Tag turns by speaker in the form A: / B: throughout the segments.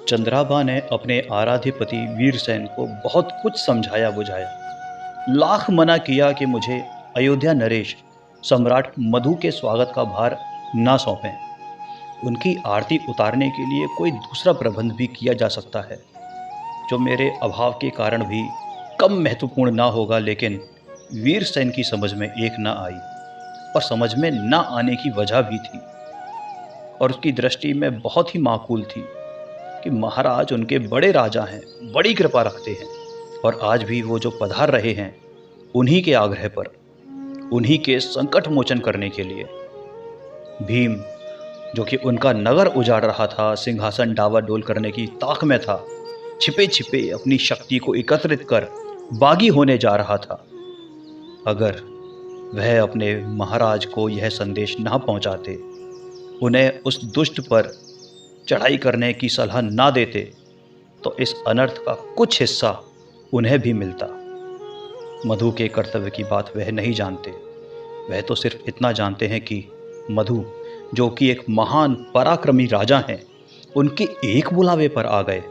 A: चंद्राबा ने अपने आराध्य पति वीरसेन को बहुत कुछ समझाया बुझाया, लाख मना किया कि मुझे अयोध्या नरेश सम्राट मधु के स्वागत का भार ना सौंपें। उनकी आरती उतारने के लिए कोई दूसरा प्रबंध भी किया जा सकता है, जो मेरे अभाव के कारण भी कम महत्वपूर्ण ना होगा, लेकिन वीरसेन की समझ में एक ना आई। और समझ में ना आने की वजह भी थी, और उसकी दृष्टि में बहुत ही माकूल थी कि महाराज उनके बड़े राजा हैं, बड़ी कृपा रखते हैं, और आज भी वो जो पधार रहे हैं उन्हीं के आग्रह पर, उन्हीं के संकट मोचन करने के लिए। भीम, जो कि उनका नगर उजाड़ रहा था, सिंहासन डावाडोल करने की ताक में था, छिपे छिपे अपनी शक्ति को एकत्रित कर बागी होने जा रहा था। अगर वह अपने महाराज को यह संदेश ना पहुंचाते, उन्हें उस दुष्ट पर चढ़ाई करने की सलाह ना देते, तो इस अनर्थ का कुछ हिस्सा उन्हें भी मिलता। मधु के कर्तव्य की बात वह नहीं जानते। वह तो सिर्फ इतना जानते हैं कि मधु, जो कि एक महान पराक्रमी राजा हैं, उनके एक बुलावे पर आ गए,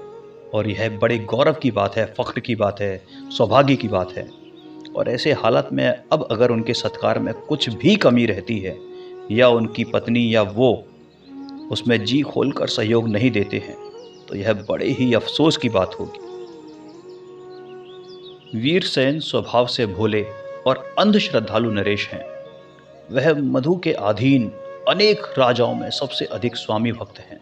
A: और यह बड़े गौरव की बात है, फख्र की बात है, सौभाग्य की बात है। और ऐसे हालत में अब अगर उनके सत्कार में कुछ भी कमी रहती है, या उनकी पत्नी या वो उसमें जी खोलकर सहयोग नहीं देते हैं, तो यह बड़े ही अफसोस की बात होगी। वीरसेन स्वभाव से भोले और अंध श्रद्धालु नरेश हैं। वह मधु के अधीन अनेक राजाओं में सबसे अधिक स्वामी भक्त हैं,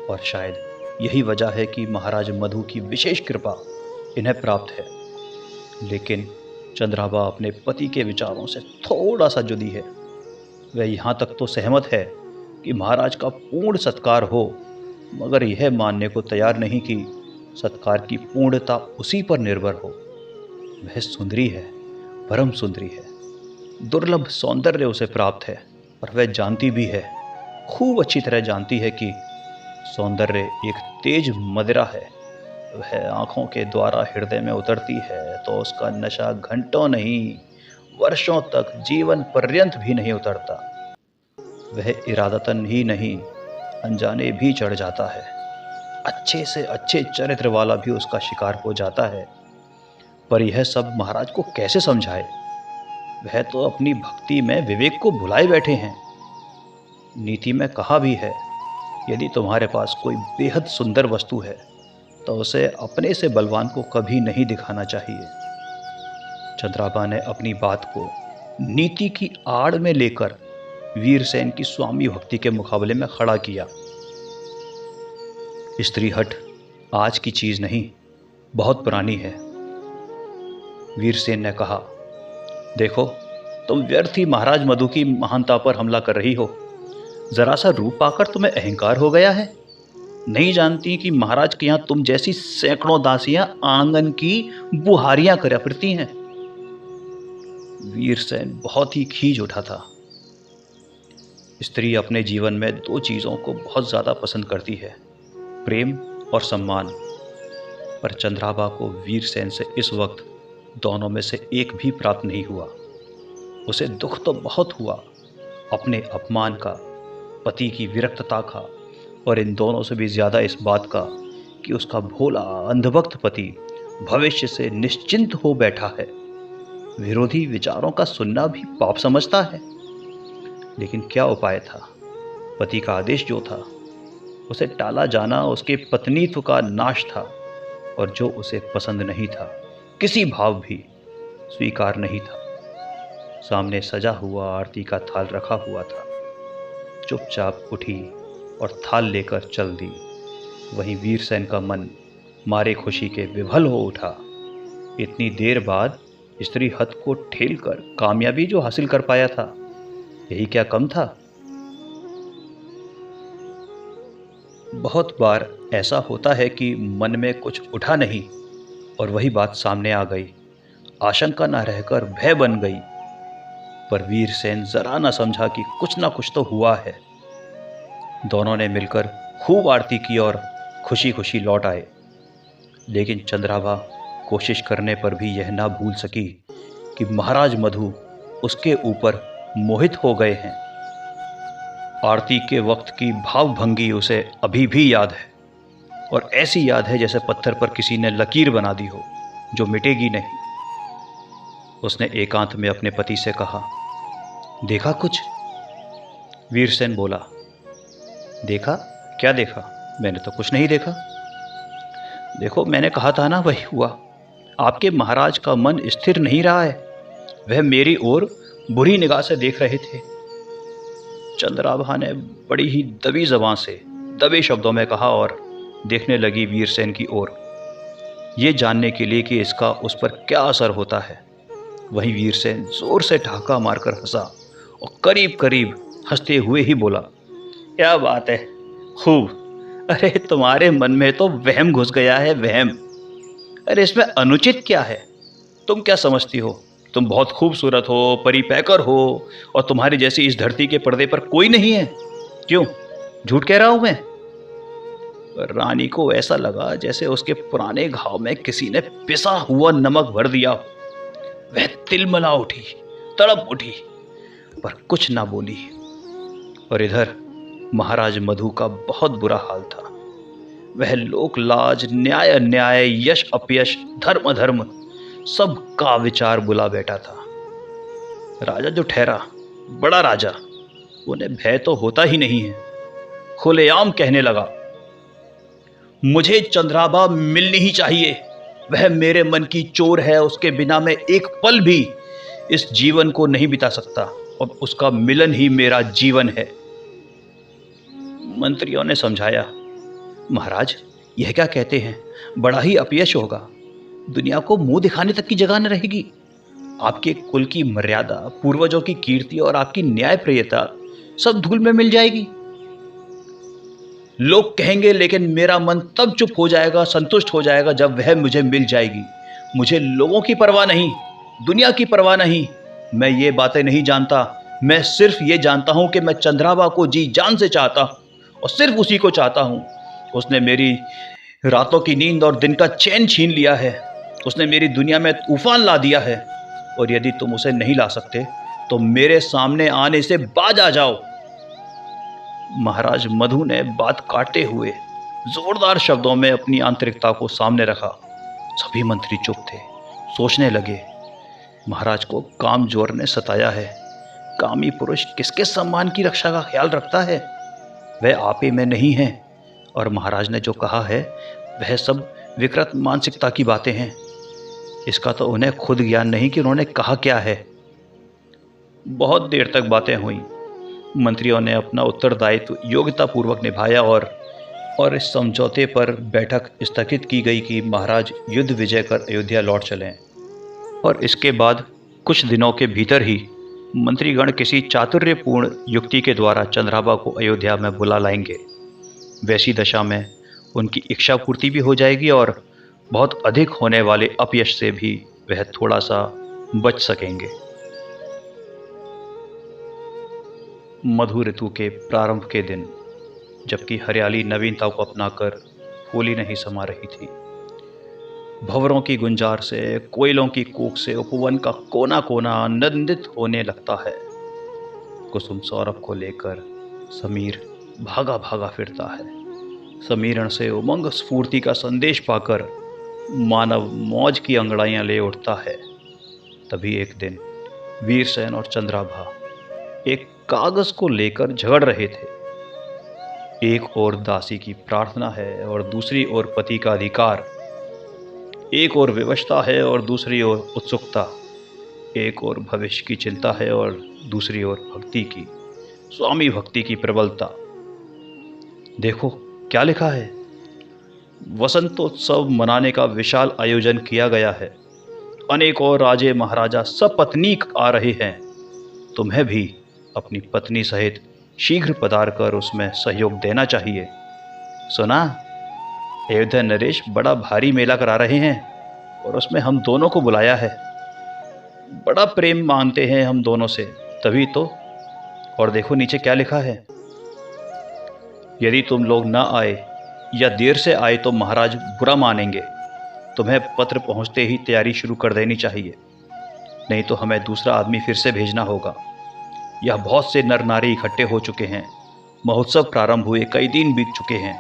A: और शायद यही वजह है कि महाराज मधु की विशेष कृपा इन्हें प्राप्त है। लेकिन चंद्राबा अपने पति के विचारों से थोड़ा सा जुदी है। वह यहाँ तक तो सहमत है कि महाराज का पूर्ण सत्कार हो, मगर यह मानने को तैयार नहीं कि सत्कार की पूर्णता उसी पर निर्भर हो। वह सुंदरी है, परम सुंदरी है, दुर्लभ सौंदर्य उसे प्राप्त है, और वह जानती भी है, खूब अच्छी तरह जानती है कि सौंदर्य एक तेज मदिरा है। वह आँखों के द्वारा हृदय में उतरती है तो उसका नशा घंटों नहीं, वर्षों तक, जीवन पर्यंत भी नहीं उतरता। वह इरादतन ही नहीं, अनजाने भी चढ़ जाता है। अच्छे से अच्छे चरित्र वाला भी उसका शिकार हो जाता है। पर यह सब महाराज को कैसे समझाए? वह तो अपनी भक्ति में विवेक को भुलाए बैठे हैं। नीति में कहा भी है, यदि तुम्हारे पास कोई बेहद सुंदर वस्तु है तो उसे अपने से बलवान को कभी नहीं दिखाना चाहिए। चंद्राबा ने अपनी बात को नीति की आड़ में लेकर वीरसेन की स्वामी भक्ति के मुकाबले में खड़ा किया। स्त्री हट आज की चीज नहीं, बहुत पुरानी है। वीरसेन ने कहा, देखो, तुम व्यर्थ ही महाराज मधु की महानता पर हमला कर रही हो। जरा सा रूप पाकर तुम्हें अहंकार हो गया है। नहीं जानती कि महाराज के यहाँ तुम जैसी सैकड़ों दासियां आंगन की बुहारियां कर फिरती हैं। वीरसेन बहुत ही खींच उठा था। स्त्री अपने जीवन में दो चीज़ों को बहुत ज़्यादा पसंद करती है, प्रेम और सम्मान। पर चंद्राबा को वीरसेन से इस वक्त दोनों में से एक भी प्राप्त नहीं हुआ। उसे दुख तो बहुत हुआ, अपने अपमान का, पति की विरक्तता का, और इन दोनों से भी ज़्यादा इस बात का कि उसका भोला अंधभक्त पति भविष्य से निश्चिंत हो बैठा है। विरोधी विचारों का सुनना भी पाप समझता है। लेकिन क्या उपाय था? पति का आदेश जो था, उसे टाला जाना उसके पत्नीत्व का नाश था, और जो उसे पसंद नहीं था, किसी भाव भी स्वीकार नहीं था। सामने सजा हुआ आरती का थाल रखा हुआ था। चुपचाप उठी और थाल लेकर चल दी। वहीं वीरसेन का मन मारे खुशी के विभल हो उठा। इतनी देर बाद स्त्री हद को ठेल कर कामयाबी जो हासिल कर पाया था, यही क्या कम था? बहुत बार ऐसा होता है कि मन में कुछ उठा नहीं और वही बात सामने आ गई। आशंका न रहकर भय बन गई। पर वीरसेन जरा न समझा कि कुछ ना कुछ तो हुआ है। दोनों ने मिलकर खूब आरती की और खुशी खुशी लौट आए। लेकिन चंद्राबा कोशिश करने पर भी यह ना भूल सकी कि महाराज मधु उसके ऊपर मोहित हो गए हैं। आरती के वक्त की भावभंगी उसे अभी भी याद है। और ऐसी याद है जैसे पत्थर पर किसी ने लकीर बना दी हो, जो मिटेगी नहीं। उसने एकांत में अपने पति से कहा, देखा कुछ? वीरसेन बोला, देखा? क्या देखा? मैंने तो कुछ नहीं देखा। देखो, मैंने कहा था ना, वही हुआ। आपके महाराज का मन स्थिर नहीं रहा है। वह मेरी ओर बुरी निगाह से देख रहे थे। चंद्राभा ने बड़ी ही दबी जबान से, दबे शब्दों में कहा और देखने लगी वीरसेन की ओर, ये जानने के लिए कि इसका उस पर क्या असर होता है। वहीं वीरसेन जोर से ठहाका मारकर हंसा और करीब करीब हंसते हुए ही बोला, क्या बात है, खूब। अरे तुम्हारे मन में तो वहम घुस गया है, वहम। अरे इसमें अनुचित क्या है? तुम क्या समझती हो? तुम बहुत खूबसूरत हो, परी पैकर हो, और तुम्हारी जैसी इस धरती के पर्दे पर कोई नहीं है। क्यों, झूठ कह रहा हूं मैं? रानी को ऐसा लगा जैसे उसके पुराने घाव में किसी ने पिसा हुआ नमक भर दिया। वह तिलमिला उठी, तड़प उठी, पर कुछ ना बोली। और इधर महाराज मधु का बहुत बुरा हाल था। वह लोक लाज, न्याय अन्याय, यश अपयश, धर्म अधर्म, सब का विचार बुला बैठा था। राजा जो ठहरा, बड़ा राजा, उन्हें भय तो होता ही नहीं है। खुलेआम कहने लगा, मुझे चंद्राभा मिलनी ही चाहिए। वह मेरे मन की चोर है। उसके बिना मैं एक पल भी इस जीवन को नहीं बिता सकता, और उसका मिलन ही मेरा जीवन है। मंत्रियों ने समझाया, महाराज यह क्या कहते हैं? बड़ा ही अपयश होगा। दुनिया को मुंह दिखाने तक की जगह न रहेगी। आपके कुल की मर्यादा, पूर्वजों की कीर्ति और आपकी न्यायप्रियता सब धूल में मिल जाएगी। लोग कहेंगे, लेकिन मेरा मन तब चुप हो जाएगा, संतुष्ट हो जाएगा, जब वह मुझे मिल जाएगी। मुझे लोगों की परवाह नहीं, दुनिया की परवाह नहीं। मैं ये बातें नहीं जानता। मैं सिर्फ ये जानता हूं कि मैं चंद्राभा को जी जान से चाहता हूं, और सिर्फ उसी को चाहता हूं। उसने मेरी रातों की नींद और दिन का चैन छीन लिया है। उसने मेरी दुनिया में तूफान ला दिया है। और यदि तुम उसे नहीं ला सकते तो मेरे सामने आने से बाज आ जाओ। महाराज मधु ने बात काटते हुए जोरदार शब्दों में अपनी आंतरिकता को सामने रखा। सभी मंत्री चुप थे, सोचने लगे। महाराज को काम जोर ने सताया है। कामी पुरुष किसके सम्मान की रक्षा का ख्याल रखता है? वह आप ही में नहीं है। और महाराज ने जो कहा है वह सब विकृत मानसिकता की बातें हैं। इसका तो उन्हें खुद ज्ञान नहीं कि उन्होंने कहा क्या है। बहुत देर तक बातें हुई। मंत्रियों ने अपना उत्तरदायित्व योग्यतापूर्वक निभाया और इस समझौते पर बैठक स्थगित की गई कि महाराज युद्ध विजय कर अयोध्या लौट चलें। और इसके बाद कुछ दिनों के भीतर ही मंत्रीगण किसी चातुर्यपूर्ण युक्ति के द्वारा चंद्राभा को अयोध्या में बुला लाएंगे। वैसी दशा में उनकी इच्छा पूर्ति भी हो जाएगी और बहुत अधिक होने वाले अपयश से भी वह थोड़ा सा बच सकेंगे। मधु ऋतु के प्रारंभ के दिन, जबकि हरियाली नवीनता को अपनाकर फूली नहीं समा रही थी, भंवरों की गुंजार से, कोयलों की कूक से उपवन का कोना कोना आनंदित होने लगता है। कुसुम सौरभ को लेकर समीर भागा भागा फिरता है। समीरण से उमंग स्फूर्ति का संदेश पाकर मानव मौज की अंगड़ाइयां ले उठता है। तभी एक दिन वीरसेन और चंद्राभा एक कागज को लेकर झगड़ रहे थे। एक ओर दासी की प्रार्थना है और दूसरी ओर पति का अधिकार। एक ओर विवशता है और दूसरी ओर उत्सुकता। एक ओर भविष्य की चिंता है और दूसरी ओर भक्ति की, स्वामी भक्ति की प्रबलता। देखो क्या लिखा है। वसंतोत्सव मनाने का विशाल आयोजन किया गया है। अनेकों राजे महाराजा सपत्नीक आ रहे हैं। तुम्हें भी अपनी पत्नी सहित शीघ्र पधार कर उसमें सहयोग देना चाहिए। सुना, अयोध्या नरेश बड़ा भारी मेला करा रहे हैं और उसमें हम दोनों को बुलाया है। बड़ा प्रेम मानते हैं हम दोनों से, तभी तो। और देखो नीचे क्या लिखा है। यदि तुम लोग ना आए या देर से आए तो महाराज बुरा मानेंगे। तुम्हें पत्र पहुंचते ही तैयारी शुरू कर देनी चाहिए, नहीं तो हमें दूसरा आदमी फिर से भेजना होगा। यह बहुत से नर नारी इकट्ठे हो चुके हैं। महोत्सव प्रारंभ हुए कई दिन बीत चुके हैं।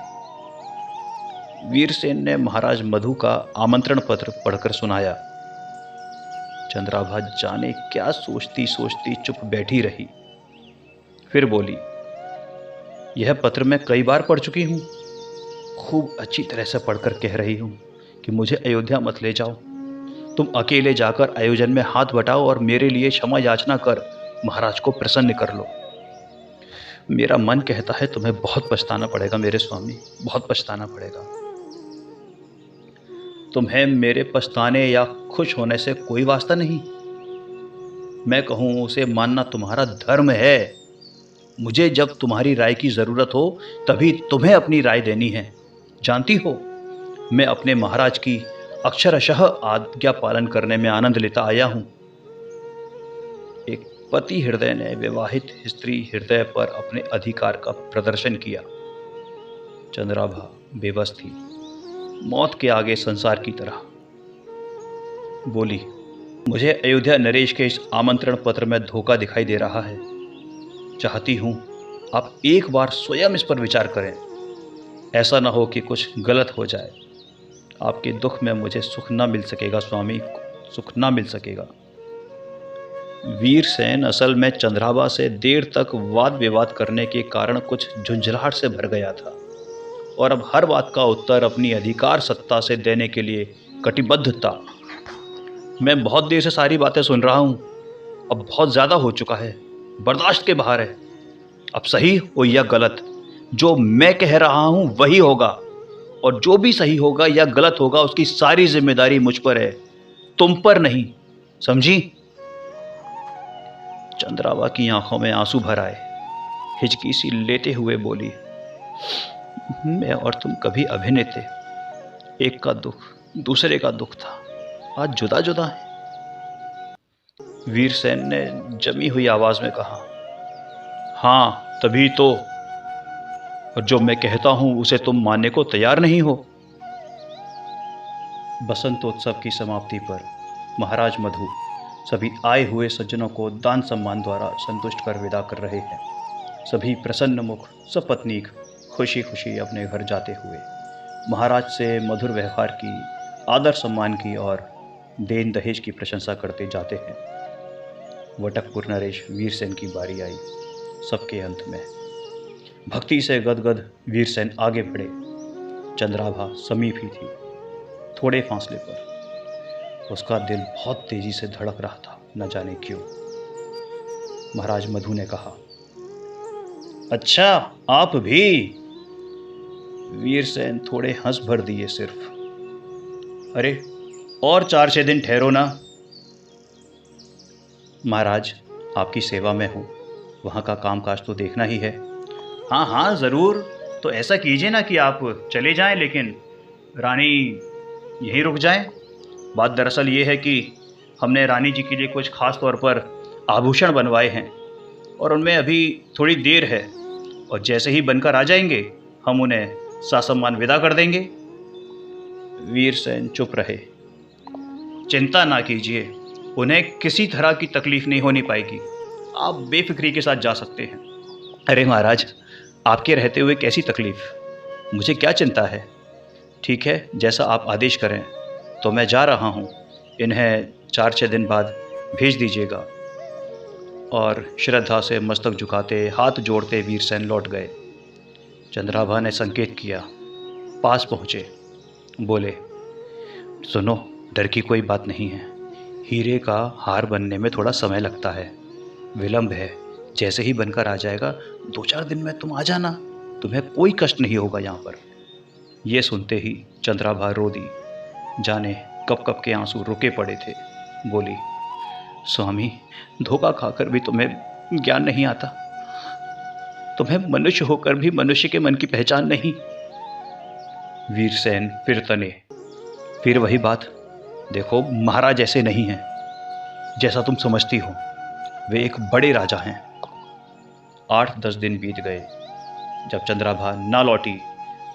A: वीरसेन ने महाराज मधु का आमंत्रण पत्र पढ़कर सुनाया। चंद्राभा जाने क्या सोचती सोचती चुप बैठी रही। फिर बोली, यह पत्र मैं कई बार पढ़ चुकी हूँ। खूब अच्छी तरह से पढ़कर कह रही हूँ कि मुझे अयोध्या मत ले जाओ। तुम अकेले जाकर आयोजन में हाथ बटाओ और मेरे लिए क्षमा याचना कर महाराज को प्रसन्न कर लो। मेरा मन कहता है तुम्हें बहुत पछताना पड़ेगा मेरे स्वामी, बहुत पछताना पड़ेगा। तुम्हें मेरे पछताने या खुश होने से कोई वास्ता नहीं। मैं कहूँ उसे मानना तुम्हारा धर्म है। मुझे जब तुम्हारी राय की ज़रूरत हो तभी तुम्हें अपनी राय देनी है। जानती हो, मैं अपने महाराज की अक्षरशः आज्ञा पालन करने में आनंद लेता आया हूँ। एक पति हृदय ने विवाहित स्त्री हृदय पर अपने अधिकार का प्रदर्शन किया। चंद्राभा बेबस थी, मौत के आगे संसार की तरह। बोली, मुझे अयोध्या नरेश के इस आमंत्रण पत्र में धोखा दिखाई दे रहा है। चाहती हूँ आप एक बार स्वयं इस पर विचार करें। ऐसा न हो कि कुछ गलत हो जाए। आपके दुख में मुझे सुख न मिल सकेगा स्वामी, सुख न मिल सकेगा। वीरसेन असल में चंद्राभा से देर तक वाद विवाद करने के कारण कुछ झुंझलाहट से भर गया था और अब हर बात का उत्तर अपनी अधिकार सत्ता से देने के लिए कटिबद्ध था। मैं बहुत देर से सारी बातें सुन रहा हूँ। अब बहुत ज़्यादा हो चुका है, बर्दाश्त के बाहर है। अब सही हो या गलत, जो मैं कह रहा हूँ वही होगा और जो भी सही होगा या गलत होगा उसकी सारी जिम्मेदारी मुझ पर है, तुम पर नहीं। समझी? चंद्राभा की आंखों में आंसू भर आए। हिचकी सी लेते हुए बोली, मैं और तुम कभी अभिन्न थे। एक का दुख दूसरे का दुख था, आज जुदा जुदा है। वीरसेन ने जमी हुई आवाज में कहा, हाँ तभी तो। और जो मैं कहता हूं उसे तुम मानने को तैयार नहीं हो। बसंतोत्सव की समाप्ति पर महाराज मधु सभी आए हुए सज्जनों को दान सम्मान द्वारा संतुष्ट कर विदा कर रहे हैं। सभी प्रसन्न मुख सपत्नीक खुशी खुशी अपने घर जाते हुए महाराज से मधुर व्यवहार की, आदर सम्मान की और देन दहेज की प्रशंसा करते जाते हैं। वटकपुर नरेश वीरसेन की बारी आई। सबके अंत में भक्ति से गदगद वीरसेन आगे बढ़े। चंद्राभा समीप ही थी, थोड़े फासले पर। उसका दिल बहुत तेजी से धड़क रहा था, न जाने क्यों। महाराज मधु ने कहा, अच्छा आप भी? वीरसेन थोड़े हंस भर दिए सिर्फ। अरे और 4-6 दिन ठहरो ना। महाराज आपकी सेवा में हूँ, वहाँ का कामकाज तो देखना ही है। हाँ हाँ ज़रूर। तो ऐसा कीजिए ना कि आप चले जाएं, लेकिन रानी यहीं रुक जाएं। बात दरअसल ये है कि हमने रानी जी के लिए कुछ खास तौर पर आभूषण बनवाए हैं और उनमें अभी थोड़ी देर है, और जैसे ही बनकर आ जाएंगे हम उन्हें सासम्मान विदा कर देंगे। वीरसेन चुप रहे। चिंता ना कीजिए, उन्हें किसी तरह की तकलीफ नहीं होनी पाएगी। आप बेफिक्री के साथ जा सकते हैं। अरे महाराज, आपके रहते हुए कैसी तकलीफ? मुझे क्या चिंता है। ठीक है, जैसा आप आदेश करें। तो मैं जा रहा हूँ, इन्हें 4-6 दिन बाद भेज दीजिएगा। और श्रद्धा से मस्तक झुकाते, हाथ जोड़ते वीरसेन लौट गए। चंद्राभा ने संकेत किया, पास पहुँचे। बोले, सुनो, डर की कोई बात नहीं है। हीरे का हार बनने में थोड़ा समय लगता है, विलंब है। जैसे ही बनकर आ जाएगा 2-4 दिन में तुम आ जाना, तुम्हें कोई कष्ट नहीं होगा यहाँ पर। ये सुनते ही चंद्राभा रो दी। जाने कब कब के आंसू रुके पड़े थे। बोली, स्वामी, धोखा खाकर भी तुम्हें ज्ञान नहीं आता। तुम्हें मनुष्य होकर भी मनुष्य के मन की पहचान नहीं। वीरसेन फिर तने। फिर वही बात। देखो, महाराज ऐसे नहीं हैं जैसा तुम समझती हो। वे एक बड़े राजा हैं। 8-10 दिन बीत गए। जब चंद्राभा ना लौटी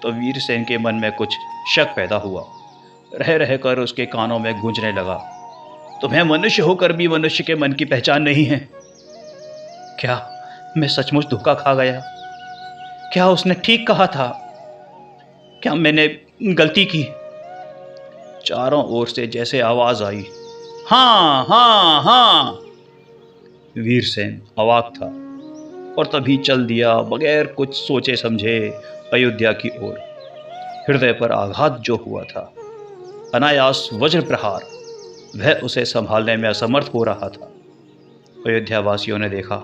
A: तो वीरसेन के मन में कुछ शक पैदा हुआ। रह रहकर उसके कानों में गूंजने लगा, तुम्हें मनुष्य होकर भी मनुष्य के मन की पहचान नहीं है। क्या मैं सचमुच धोखा खा गया? क्या उसने ठीक कहा था? क्या मैंने गलती की। चारों ओर से जैसे आवाज आई, हाँ हाँ हाँ। वीरसेन अवाक था और तभी चल दिया बगैर कुछ सोचे समझे अयोध्या की ओर। हृदय पर आघात जो हुआ था, अनायास वज्र प्रहार, वह उसे संभालने में असमर्थ हो रहा था। अयोध्या वासियों ने देखा,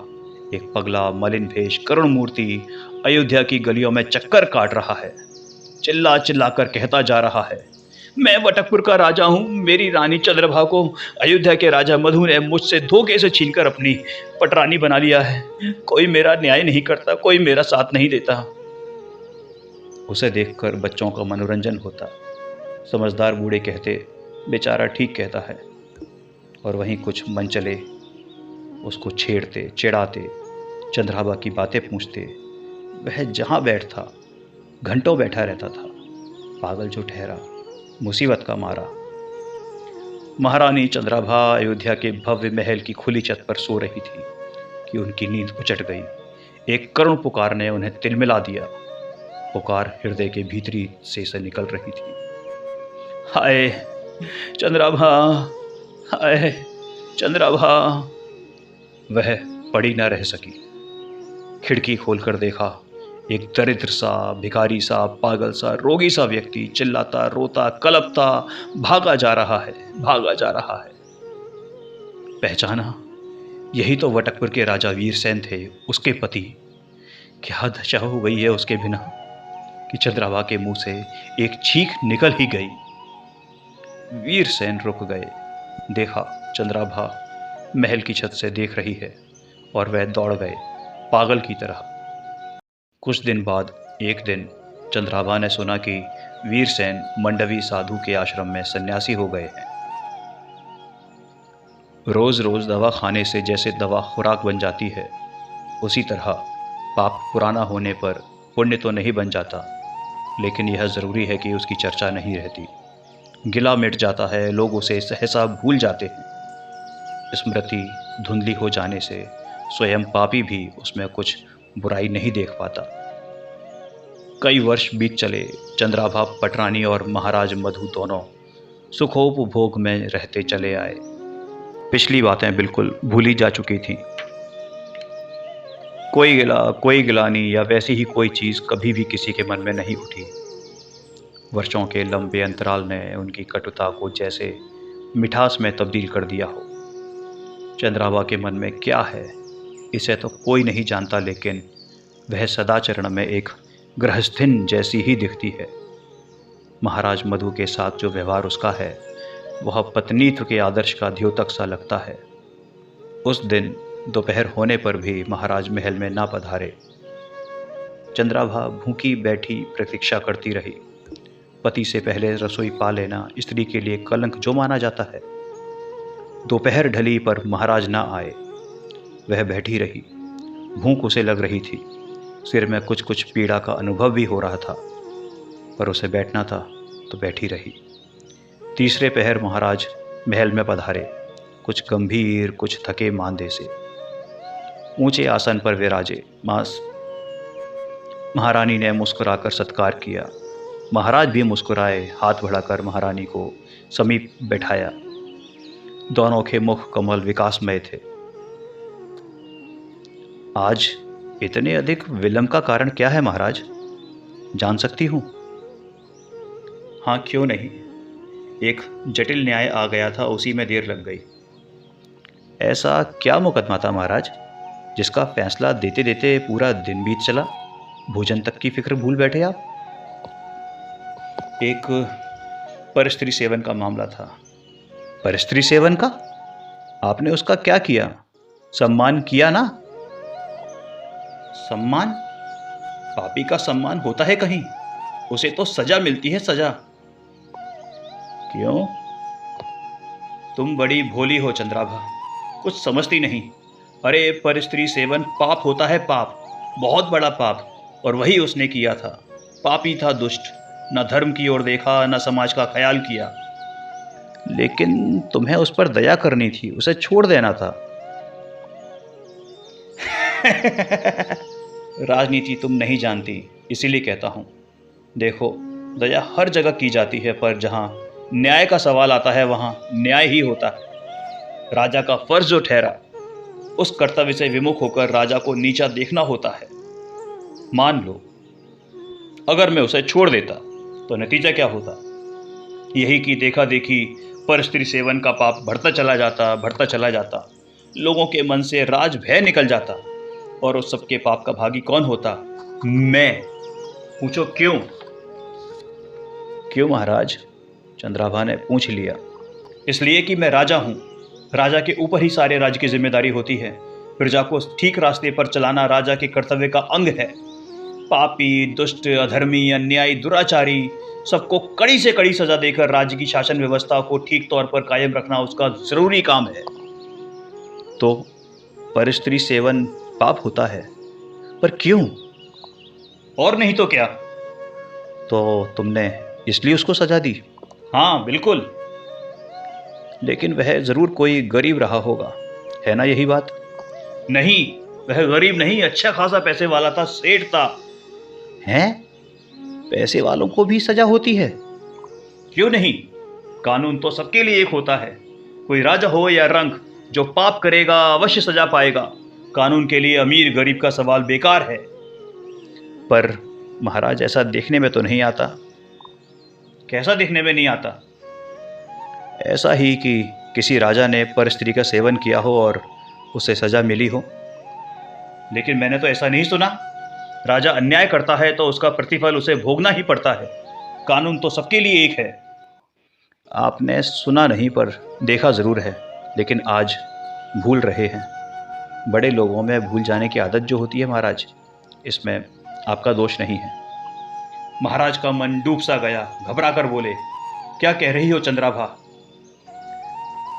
A: एक पगला मलिन भेष करुण मूर्ति अयोध्या की गलियों में चक्कर काट रहा है। चिल्ला चिल्ला कर कहता जा रहा है, मैं वटकपुर का राजा हूँ। मेरी रानी चंद्रभा को अयोध्या के राजा मधु ने मुझसे धोखे से छीनकर अपनी पटरानी बना लिया है। कोई मेरा न्याय नहीं करता, कोई मेरा साथ नहीं देता। उसे देखकर बच्चों का मनोरंजन होता। समझदार बूढ़े कहते, बेचारा ठीक कहता है। और वहीं कुछ मनचले उसको छेड़ते, चिढ़ाते, चंद्राभा की बातें पूछते। वह जहाँ बैठता घंटों बैठा रहता था, पागल जो ठहरा, मुसीबत का मारा। महारानी चंद्राभा अयोध्या के भव्य महल की खुली छत पर सो रही थी कि उनकी नींद उचट गई। एक करुण पुकार ने उन्हें तिलमिला दिया। पुकार हृदय के भीतरी से निकल रही थी, हाय चंद्राभा, हाय चंद्राभा। वह पड़ी न रह सकी। खिड़की खोलकर देखा, एक दरिद्र सा, भिखारी सा, पागल सा, रोगी सा व्यक्ति चिल्लाता, रोता, कलपता भागा जा रहा है, भागा जा रहा है। पहचाना, यही तो वटकपुर के राजा वीरसेन थे, उसके पति। क्या दशा हो गई है उसके बिना कि चंद्राभा के मुंह से एक चीख निकल ही गई। वीरसेन रुक गए। देखा, चंद्राभा महल की छत से देख रही है और वह दौड़ गए पागल की तरह। कुछ दिन बाद एक दिन चंद्राभा ने सुना कि वीरसेन मंडवी साधु के आश्रम में सन्यासी हो गए हैं। रोज रोज दवा खाने से जैसे दवा खुराक बन जाती है, उसी तरह पाप पुराना होने पर पुण्य तो नहीं बन जाता, लेकिन यह ज़रूरी है कि उसकी चर्चा नहीं रहती। गिला मिट जाता है, लोग उसे सहसा भूल जाते हैं। स्मृति धुंधली हो जाने से स्वयं पापी भी उसमें कुछ बुराई नहीं देख पाता। कई वर्ष बीत चले। चंद्राभा पटरानी और महाराज मधु दोनों सुखोपभोग में रहते चले आए। पिछली बातें बिल्कुल भूली जा चुकी थीं। कोई गिला, कोई गिलानी या वैसी ही कोई चीज़ कभी भी किसी के मन में नहीं उठी। वर्षों के लंबे अंतराल ने उनकी कटुता को जैसे मिठास में तब्दील कर दिया हो। चंद्राभा के मन में क्या है, इसे तो कोई नहीं जानता, लेकिन वह सदाचरण में एक गृहस्थिन जैसी ही दिखती है। महाराज मधु के साथ जो व्यवहार उसका है, वह पत्नीत्व के आदर्श का द्योतक सा लगता है। उस दिन दोपहर होने पर भी महाराज महल में ना पधारे। चंद्राभा भूखी बैठी प्रतीक्षा करती रही। पति से पहले रसोई पा लेना स्त्री के लिए कलंक जो माना जाता है। दोपहर ढली पर महाराज ना आए। वह बैठी रही। भूख उसे लग रही थी। सिर में कुछ कुछ पीड़ा का अनुभव भी हो रहा था, पर उसे बैठना था तो बैठी रही। तीसरे पहर महाराज महल में पधारे, कुछ गंभीर, कुछ थके मांदे से। ऊंचे आसन पर विराजे। महारानी ने मुस्कुराकर सत्कार किया। महाराज भी मुस्कुराए, हाथ बढ़ाकर महारानी को समीप बैठाया। दोनों के मुख कमल विकासमय थे। आज इतने अधिक विलंब का कारण क्या है महाराज, जान सकती हूँ? हाँ, क्यों नहीं। एक जटिल न्याय आ गया था, उसी में देर लग गई। ऐसा क्या मुकदमा था महाराज, जिसका फैसला देते देते पूरा दिन बीत चला? भोजन तक की फिक्र भूल बैठे आप। एक परस्त्री सेवन का मामला था। परस्त्री सेवन का? आपने उसका क्या किया? सम्मान किया ना? सम्मान? पापी का सम्मान होता है कहीं? उसे तो सजा मिलती है, सजा। क्यों? तुम बड़ी भोली हो चंद्राभा, कुछ समझती नहीं। अरे परस्त्री सेवन पाप होता है, पाप, बहुत बड़ा पाप। और वही उसने किया था। पापी था, दुष्ट, न धर्म की ओर देखा, न समाज का ख्याल किया। लेकिन तुम्हें उस पर दया करनी थी, उसे छोड़ देना था। राजनीति तुम नहीं जानती, इसीलिए कहता हूँ। देखो, दया हर जगह की जाती है, पर जहाँ न्याय का सवाल आता है वहाँ न्याय ही होता है। राजा का फर्ज जो ठहरा, उस कर्तव्य से विमुख होकर राजा को नीचा देखना होता है। मान लो अगर मैं उसे छोड़ देता तो नतीजा क्या होता? यही कि देखा देखी पर स्त्री सेवन का पाप बढ़ता चला जाता। लोगों के मन से राज भय निकल जाता, और उस सबके पाप का भागी कौन होता? मैं। पूछो क्यों? क्यों महाराज? चंद्राभा ने पूछ लिया। इसलिए कि मैं राजा हूं। राजा के ऊपर ही सारे राज्य की जिम्मेदारी होती है। प्रजा को ठीक रास्ते पर चलाना राजा के कर्तव्य का अंग है। पापी, दुष्ट, अधर्मी, अन्यायी, दुराचारी सबको कड़ी से कड़ी सजा देकर राज्य की शासन व्यवस्था को ठीक तौर पर कायम रखना उसका जरूरी काम है। तो परस्त्री सेवन पाप होता है, पर क्यों? और नहीं तो क्या? तो तुमने इसलिए उसको सजा दी? हाँ बिल्कुल। लेकिन वह जरूर कोई गरीब रहा होगा, है ना यही बात? नहीं, वह गरीब नहीं, अच्छा खासा पैसे वाला था, सेठ था। हैं? पैसे वालों को भी सजा होती है? क्यों नहीं? कानून तो सबके लिए एक होता है। कोई राजा हो या रंक, जो पाप करेगा अवश्य सजा पाएगा। कानून के लिए अमीर गरीब का सवाल बेकार है। पर महाराज ऐसा देखने में तो नहीं आता। कैसा देखने में नहीं आता? ऐसा ही कि किसी राजा ने पर स्त्री का सेवन किया हो और उसे सजा मिली हो। लेकिन मैंने तो ऐसा नहीं सुना। राजा अन्याय करता है तो उसका प्रतिफल उसे भोगना ही पड़ता है। कानून तो सबके लिए एक है। आपने सुना नहीं पर देखा जरूर है, लेकिन आज भूल रहे हैं। बड़े लोगों में भूल जाने की आदत जो होती है महाराज, इसमें आपका दोष नहीं है। महाराज का मन डूब सा गया, घबरा कर बोले, क्या कह रही हो चंद्राभा?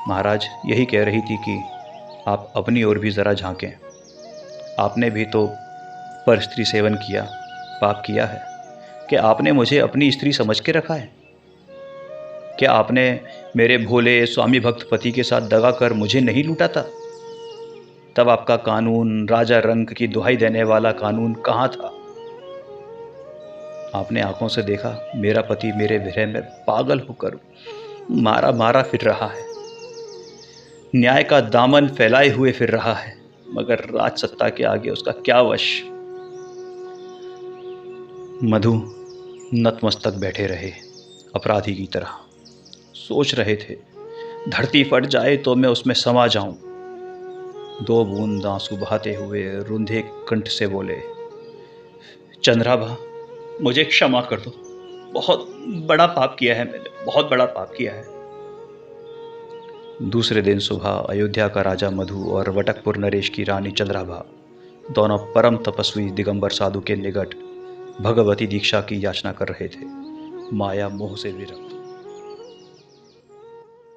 A: महाराज यही कह रही थी कि आप अपनी ओर भी जरा झांकें। आपने भी तो पर स्त्री सेवन किया, पाप किया है। क्या आपने मुझे अपनी स्त्री समझ के रखा है? क्या आपने मेरे भोले स्वामी भक्त पति के साथ दगा कर मुझे नहीं लूटा था? तब आपका कानून, राजा रंक की दुहाई देने वाला कानून कहाँ था? आपने आंखों से देखा मेरा पति मेरे विरह में पागल होकर मारा मारा फिर रहा है, न्याय का दामन फैलाए हुए फिर रहा है, मगर राज सत्ता के आगे उसका क्या वश। मधु नतमस्तक बैठे रहे, अपराधी की तरह सोच रहे थे, धरती फट जाए तो मैं उसमें समा जाऊं। दो बूंद आंसू बहाते हुए रुंधे कंठ से बोले, चंद्राभा मुझे क्षमा कर दो, बहुत बड़ा पाप किया है मैंने, बहुत बड़ा पाप किया है। दूसरे दिन सुबह अयोध्या का राजा मधु और वटकपुर नरेश की रानी चंद्राभा दोनों परम तपस्वी दिगंबर साधु के निकट भगवती दीक्षा की याचना कर रहे थे, माया मोह से विरक्त।